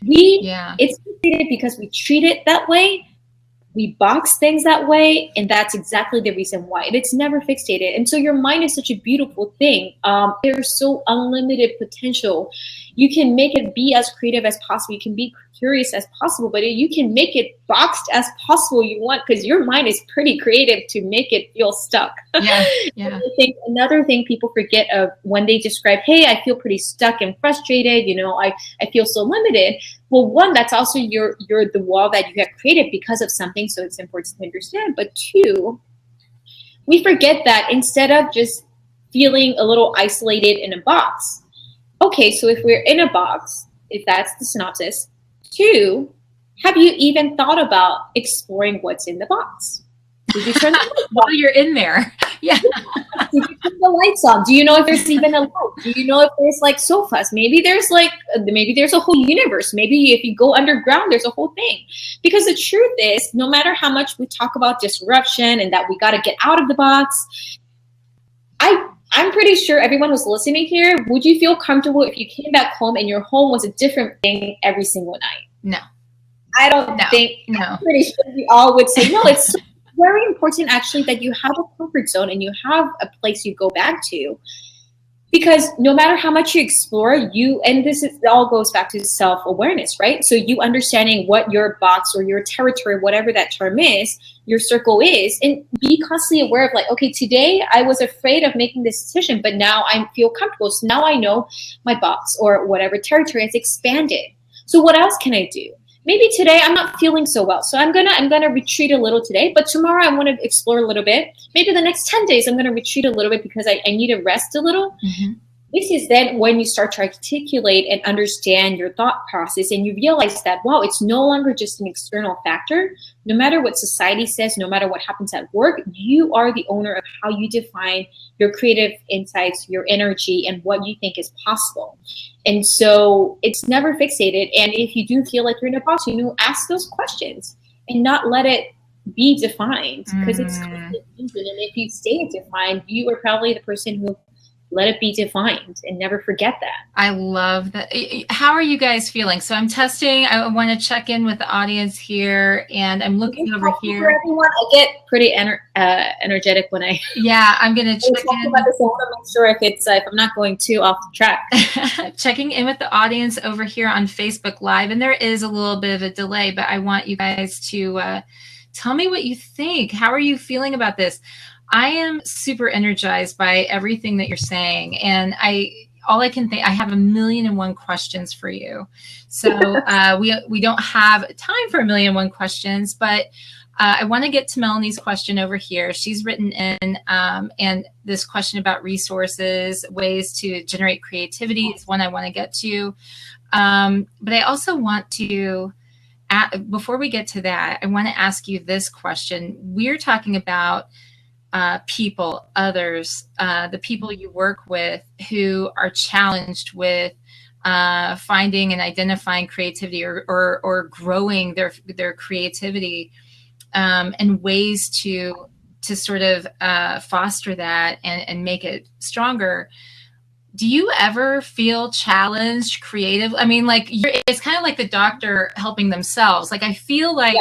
It's fixated because we treat it that way. We box things that way, and that's exactly the reason why. It's never fixated. And so your mind is such a beautiful thing. There's so unlimited potential. You can make it be as creative as possible. You can be curious as possible, but you can make it boxed as possible you want, because your mind is pretty creative to make it feel stuck. I think another thing people forget of when they describe, hey, I feel pretty stuck and frustrated, I feel so limited. Well, one, that's also you're the wall that you have created because of something, so it's important to understand. But two, we forget that instead of just feeling a little isolated in a box. Okay, so if we're in a box, if that's the synopsis, two, have you even thought about exploring what's in the box? Did you turn the lights on? While you're in there? Yeah. Did you turn the lights on? Do you know if there's even a light? Do you know if there's like sofas? Maybe there's a whole universe. Maybe if you go underground, there's a whole thing. Because the truth is, no matter how much we talk about disruption and that we got to get out of the box, I'm pretty sure everyone who's listening here, would you feel comfortable if you came back home and your home was a different thing every single night? No. I don't think. No. I'm pretty sure we all would say no. It's so very important actually that you have a comfort zone and you have a place you go back to, because no matter how much you explore, it all goes back to self-awareness, right? So you understanding what your box or your territory, whatever that term is, your circle is, and be constantly aware of like, okay, today I was afraid of making this decision, but now I feel comfortable. So now I know my box or whatever territory has expanded. So what else can I do? Maybe today I'm not feeling so well, so I'm gonna retreat a little today, but tomorrow I want to explore a little bit. Maybe the next 10 days I'm gonna retreat a little bit because I need to rest a little. This is then when you start to articulate and understand your thought process, and you realize that, wow, it's no longer just an external factor. No matter what society says, no matter what happens at work, you are the owner of how you define your creative insights, your energy, and what you think is possible. And so it's never fixated. And if you do feel like you're in a box, ask those questions and not let it be defined, because it's constantly changing. And if you stay defined, you are probably the person who let it be defined, and never forget that. I love that. How are you guys feeling? So I'm testing. I want to check in with the audience here, and I'm looking over here. For everyone, I get pretty energetic when I. Yeah, I'm going to check in. About this. I want to make sure if I'm not going too off the track. Checking in with the audience over here on Facebook Live, and there is a little bit of a delay, but I want you guys to tell me what you think. How are you feeling about this? I am super energized by everything that you're saying, and I have 1,000,001 questions for you. So we don't have time for 1,000,001 questions, but I want to get to Melanie's question over here. She's written in, and this question about resources, ways to generate creativity is one I want to get to. But I also want to, before we get to that, I want to ask you this question. We're talking about people, others, the people you work with who are challenged with finding and identifying creativity or growing their creativity, and ways to sort of foster that and make it stronger. Do you ever feel challenged, creative? I mean, like, it's kind of like the doctor helping themselves. Like, I feel like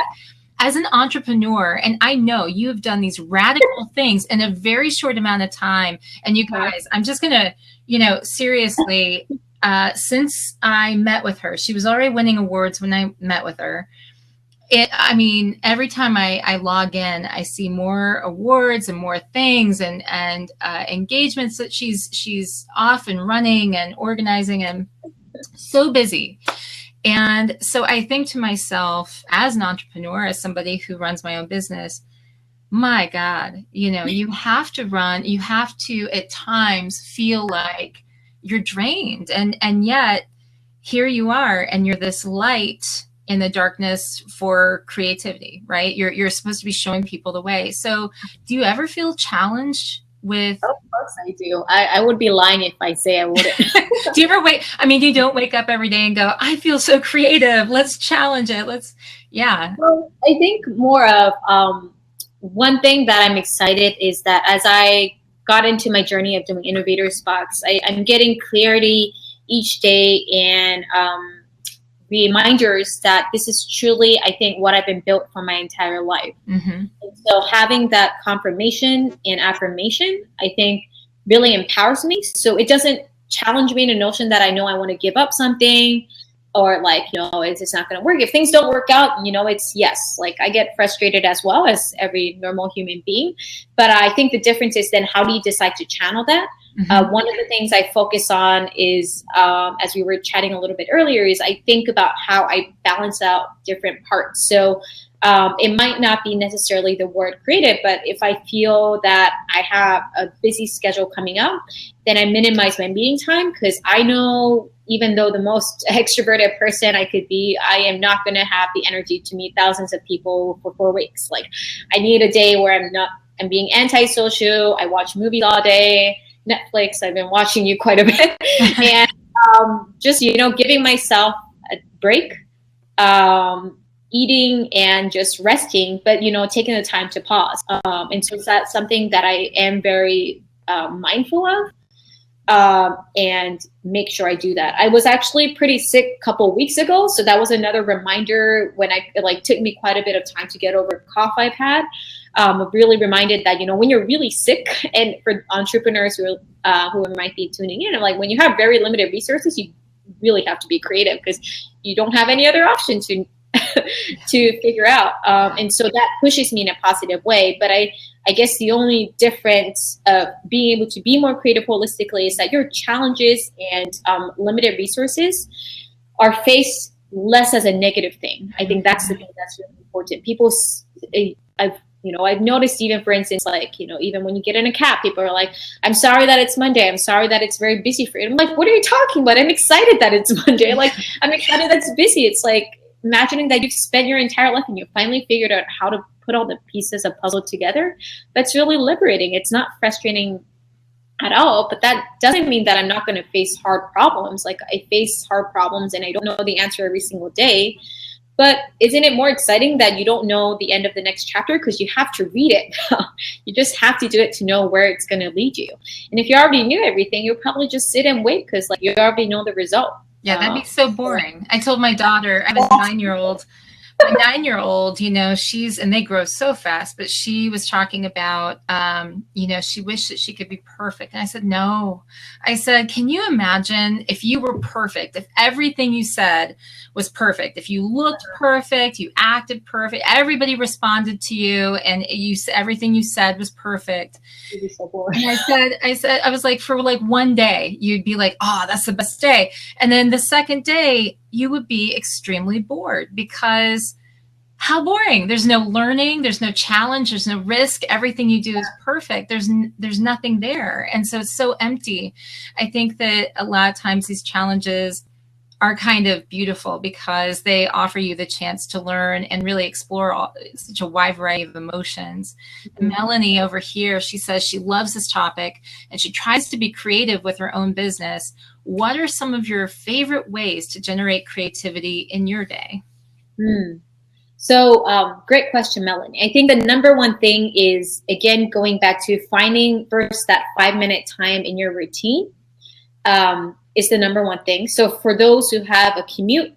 as an entrepreneur, and I know you have done these radical things in a very short amount of time. And you guys, I'm just going to, seriously, since I met with her, she was already winning awards when I met with her. Every time I log in, I see more awards and more things and engagements that she's off and running and organizing, and so busy. And so I think to myself, as an entrepreneur, as somebody who runs my own business, my God, you have to at times feel like you're drained. And yet here you are, and you're this light in the darkness for creativity, right? You're supposed to be showing people the way. So do you ever feel challenged with? Of course I do. I would be lying if I say I wouldn't. Do you ever you don't wake up every day and go, I feel so creative, let's challenge it. Well, I think more of one thing that I'm excited is that as I got into my journey of doing InnovatorsBox, I'm getting clarity each day and reminders that this is truly, I think, what I've been built for my entire life. Mm-hmm. And so having that confirmation and affirmation, I think, really empowers me. So it doesn't challenge me in a notion that I know I want to give up something, or it's just not going to work. If things don't work out, it's yes. Like, I get frustrated as well as every normal human being. But I think the difference is then how do you decide to channel that? Mm-hmm. One of the things I focus on is, as we were chatting a little bit earlier, is I think about how I balance out different parts. So it might not be necessarily the word creative, but if I feel that I have a busy schedule coming up, then I minimize my meeting time, because I know even though the most extroverted person I could be, I am not going to have the energy to meet thousands of people for 4 weeks. Like, I need a day where I'm being antisocial. I watch movies all day. Netflix, I've been watching you quite a bit. And just, giving myself a break, eating and just resting, but, taking the time to pause. And so that's something that I am very mindful of, and make sure I do that. I was actually pretty sick a couple of weeks ago. So that was another reminder when it took me quite a bit of time to get over a cough I've had. Really reminded that, when you're really sick, and for entrepreneurs who might be tuning in, when you have very limited resources, you really have to be creative, because you don't have any other option to figure out. And so that pushes me in a positive way. But I guess the only difference of being able to be more creative holistically is that your challenges and limited resources are faced less as a negative thing. I think that's the thing that's really important. I've noticed, even for instance, even when you get in a cab, people are like, I'm sorry that it's Monday. I'm sorry that it's very busy for you. I'm like, what are you talking about? I'm excited that it's Monday. I'm excited that it's busy. It's like imagining that you've spent your entire life and you finally figured out how to put all the pieces of puzzle together. That's really liberating. It's not frustrating at all, but that doesn't mean that I'm not going to face hard problems. I face hard problems and I don't know the answer every single day. But isn't it more exciting that you don't know the end of the next chapter, because you have to read it? You just have to do it to know where it's going to lead you. And if you already knew everything, you'll probably just sit and wait, because you already know the result. Yeah, that'd be so boring. I told my daughter, I have a 9-year-old. My 9-year-old, and they grow so fast, but she was talking about, she wished that she could be perfect. And I said, no. I said, can you imagine if you were perfect, if everything you said was perfect, if you looked perfect, you acted perfect, everybody responded to you, and everything you said was perfect. It'd be so boring. And I was like, for one day, you'd be like, oh, that's the best day. And then the second day, you would be extremely bored, because How boring. There's no learning, there's no challenge, there's no risk. Everything you do is perfect. There's nothing there. And so it's so empty. I think that a lot of times these challenges are kind of beautiful because they offer you the chance to learn and really explore such a wide variety of emotions. Mm-hmm. Melanie over here, she says she loves this topic and she tries to be creative with her own business. What are some of your favorite ways to generate creativity in your day? So great question, Melanie. I think the number one thing is, again, going back to finding first that 5-minute time in your routine. Is the number one thing. So for those who have a commute,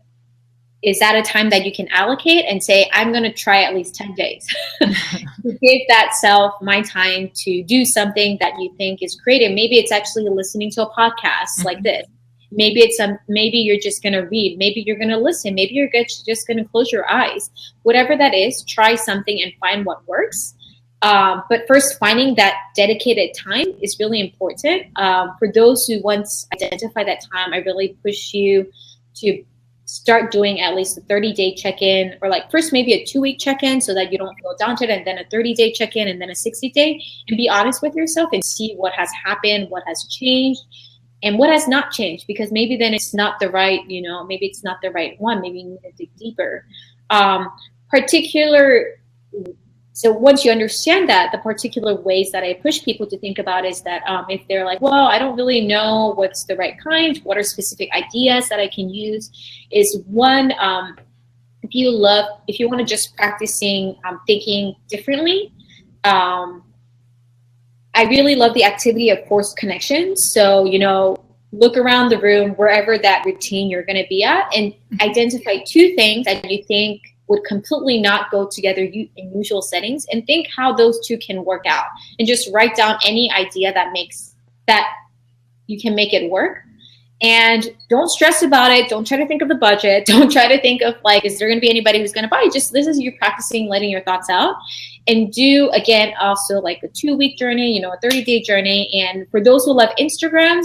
is that a time that you can allocate and say, I'm going to try at least 10 days to give that self my time to do something that you think is creative. Maybe it's actually listening to a podcast like this. Maybe it's maybe you're just going to read. Maybe you're going to listen. Maybe you're just going to close your eyes. Whatever that is, try something and find what works. But first, finding that dedicated time is really important. For those who once identify that time, I really push you to start doing at least a 30-day check-in, or like first maybe a 2-week check-in so that you don't feel daunted, and then a 30-day check-in, and then a 60-day, and be honest with yourself and see what has happened, what has changed, and what has not changed, because maybe then it's not the right, maybe it's not the right one. Maybe you need to dig deeper. So once you understand that, the particular ways that I push people to think about is that if they're like, well, I don't really know what's the right kind, what are specific ideas that I can use, is one, if you want to just practicing thinking differently, I really love the activity of forced connections. So, look around the room, wherever that routine you're going to be at, and identify 2 things that you think would completely not go together in usual settings, and think how those 2 can work out, and just write down any idea that you can make it work. And don't stress about it. Don't try to think of the budget. Don't try to think of is there going to be anybody who's going to buy? Just this is you practicing letting your thoughts out. And do, again, also like a 2-week journey, a 30-day journey. And for those who love Instagrams,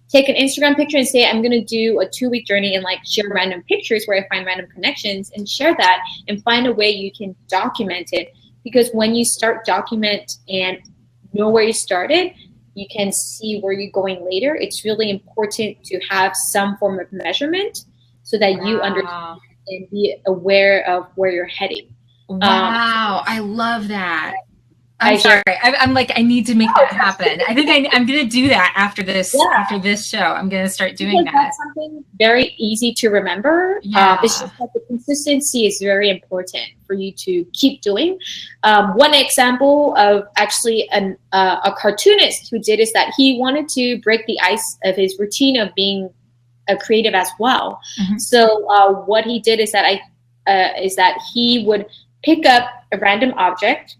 take an Instagram picture and say, I'm going to do a 2-week journey, and share random pictures where I find random connections, and share that and find a way you can document it. Because when you start document and know where you started, you can see where you're going later. It's really important to have some form of measurement so that you understand and be aware of where you're heading. Wow, I love that. I'm sorry. I'm like, I need to make that happen. I think I'm going to do that after this. Yeah. After this show, I'm going to start doing that. That's something very easy to remember. Yeah. It's just that the consistency is very important for you to keep doing. One example of actually a cartoonist who did is that he wanted to break the ice of his routine of being a creative as well. So what he did is that he would pick up a random object.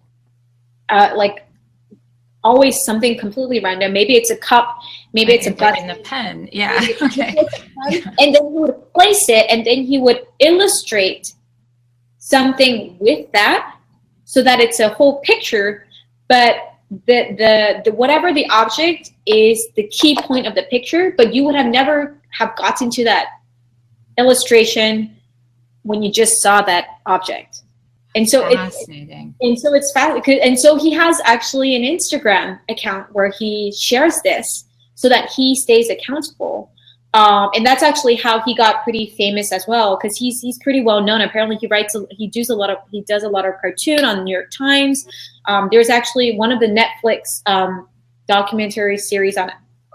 Always something completely random. Maybe it's a cup, maybe it's a button, a pen. Yeah. Okay. And then he would place it, and then he would illustrate something with that, so that it's a whole picture. But the whatever the object is, the key point of the picture. But you would have never have gotten to that illustration when you just saw that object. And so fascinating. It's fascinating. And so he has actually an Instagram account where he shares this so that he stays accountable. And that's actually how he got pretty famous as well, because he's pretty well known. Apparently, he does a lot of cartoon on New York Times. There's actually one of the Netflix documentary series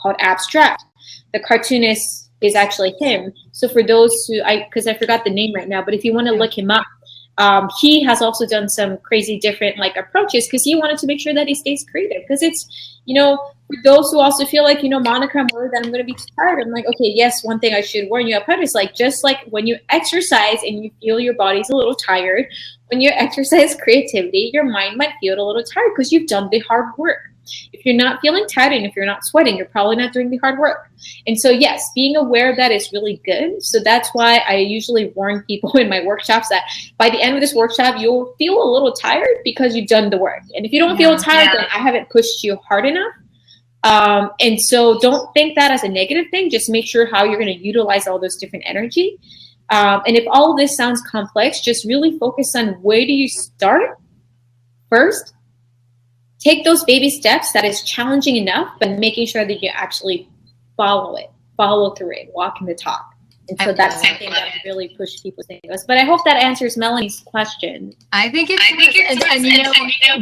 called Abstract. The cartoonist is actually him. So for those because I forgot the name right now, but if you want to look him up. He has also done some crazy different approaches, because he wanted to make sure that he stays creative. Because it's, for those who also feel like, Monica, I'm worried that I'm going to be too tired. I'm like, okay, yes, one thing I should warn you about is just like when you exercise and you feel your body's a little tired, when you exercise creativity, your mind might feel a little tired because you've done the hard work. If you're not feeling tired and if you're not sweating, you're probably not doing the hard work. And so, yes, being aware of that is really good. So that's why I usually warn people in my workshops that by the end of this workshop, you'll feel a little tired because you've done the work. And if you don't feel tired, then I haven't pushed you hard enough. And so don't think that as a negative thing. Just make sure how you're going to utilize all those different energy. And if all of this sounds complex, just really focus on where do you start first. Take those baby steps that is challenging enough, but making sure that you actually follow through it, walking the talk. And so that's something that I really push people to think of. But I hope that answers Melanie's question. I think it's and you know,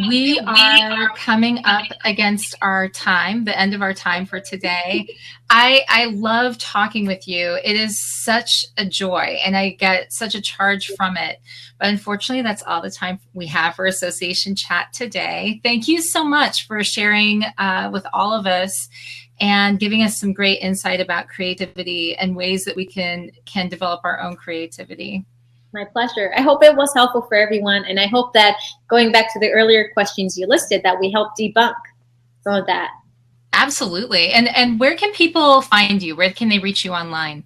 we are coming up against our time, the end of our time for today. I love talking with you. It is such a joy, and I get such a charge from it. But unfortunately, that's all the time we have for Association Chat today. Thank you so much for sharing with all of us and giving us some great insight about creativity and ways that we can develop our own creativity. My pleasure. I hope it was helpful for everyone. And I hope that going back to the earlier questions you listed, that we helped debunk some of that. Absolutely. And where can people find you? Where can they reach you online?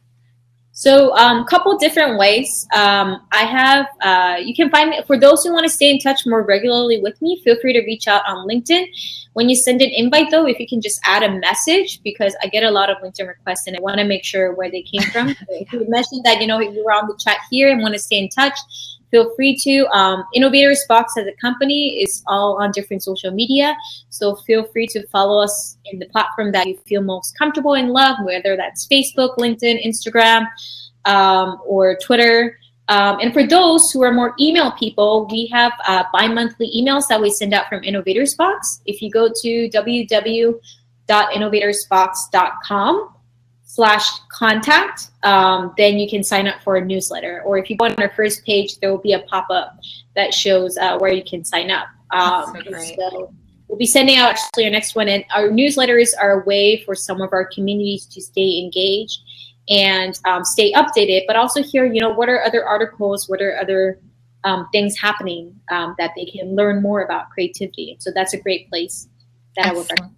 So a couple different ways. You can find me, for those who want to stay in touch more regularly with me, feel free to reach out on LinkedIn. When you send an invite though, if you can just add a message, because I get a lot of LinkedIn requests and I want to make sure where they came from. So if you mentioned that, you were on the chat here and want to stay in touch, feel free to. InnovatorsBox as a company is all on different social media. So feel free to follow us in the platform that you feel most comfortable and love, whether that's Facebook, LinkedIn, Instagram, or Twitter. And for those who are more email people, we have bi-monthly emails that we send out from InnovatorsBox. If you go to www.innovatorsbox.com/contact, then you can sign up for a newsletter. Or if you go on our first page, there will be a pop-up that shows where you can sign up. So we'll be sending out actually our next one. And our newsletters are a way for some of our communities to stay engaged and stay updated, but also hear, what are other articles, what are other things happening that they can learn more about creativity. So that's a great place that I would recommend.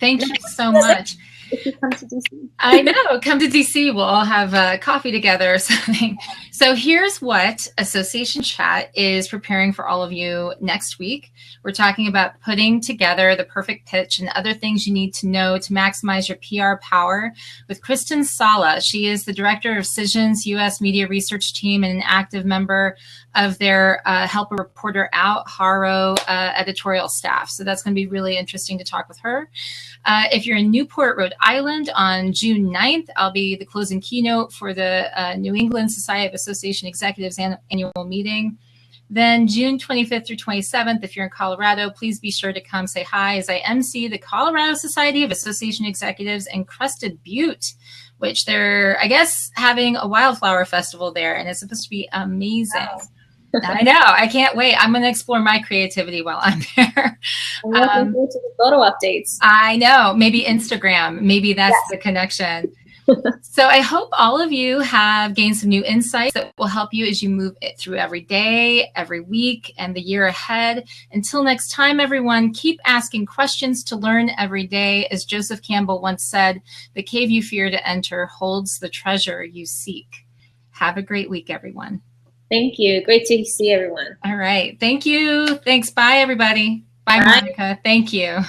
Thank you so much. If you come to DC. I know, come to DC. We'll all have coffee together or something. So here's what Association Chat is preparing for all of you next week. We're talking about putting together the perfect pitch and other things you need to know to maximize your PR power with Kristen Sala. She is the director of Cision's U.S. Media Research Team and an active member of their Help a Reporter Out, HARO editorial staff. So that's going to be really interesting to talk with her. If you're in Newport, Rhode Island on June 9th, I'll be the closing keynote for the New England Society of Association Executives annual meeting. Then June 25th through 27th, if you're in Colorado, please be sure to come say hi as I MC the Colorado Society of Association Executives in Crested Butte, which they're, I guess, having a wildflower festival there, and it's supposed to be amazing. Wow. I know. I can't wait. I'm going to explore my creativity while I'm there. I'm looking forward to the photo updates. I know. Maybe Instagram. Maybe that's the connection. So I hope all of you have gained some new insights that will help you as you move it through every day, every week, and the year ahead. Until next time, everyone, keep asking questions to learn every day. As Joseph Campbell once said, the cave you fear to enter holds the treasure you seek. Have a great week, everyone. Thank you. Great to see everyone. All right. Thank you. Thanks. Bye, everybody. Bye, Monica. Thank you.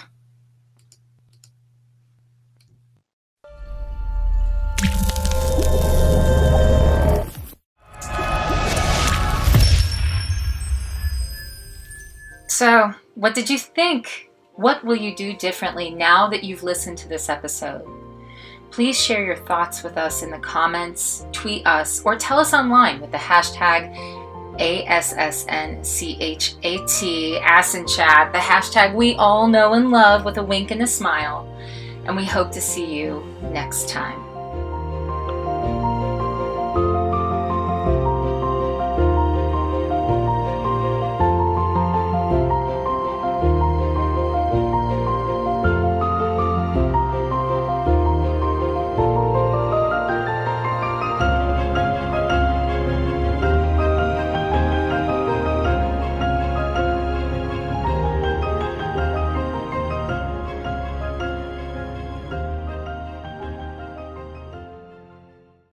So, what did you think? What will you do differently now that you've listened to this episode? Please share your thoughts with us in the comments, tweet us, or tell us online with the hashtag ASSNCHAT, AssenChat, the hashtag we all know and love with a wink and a smile. And we hope to see you next time.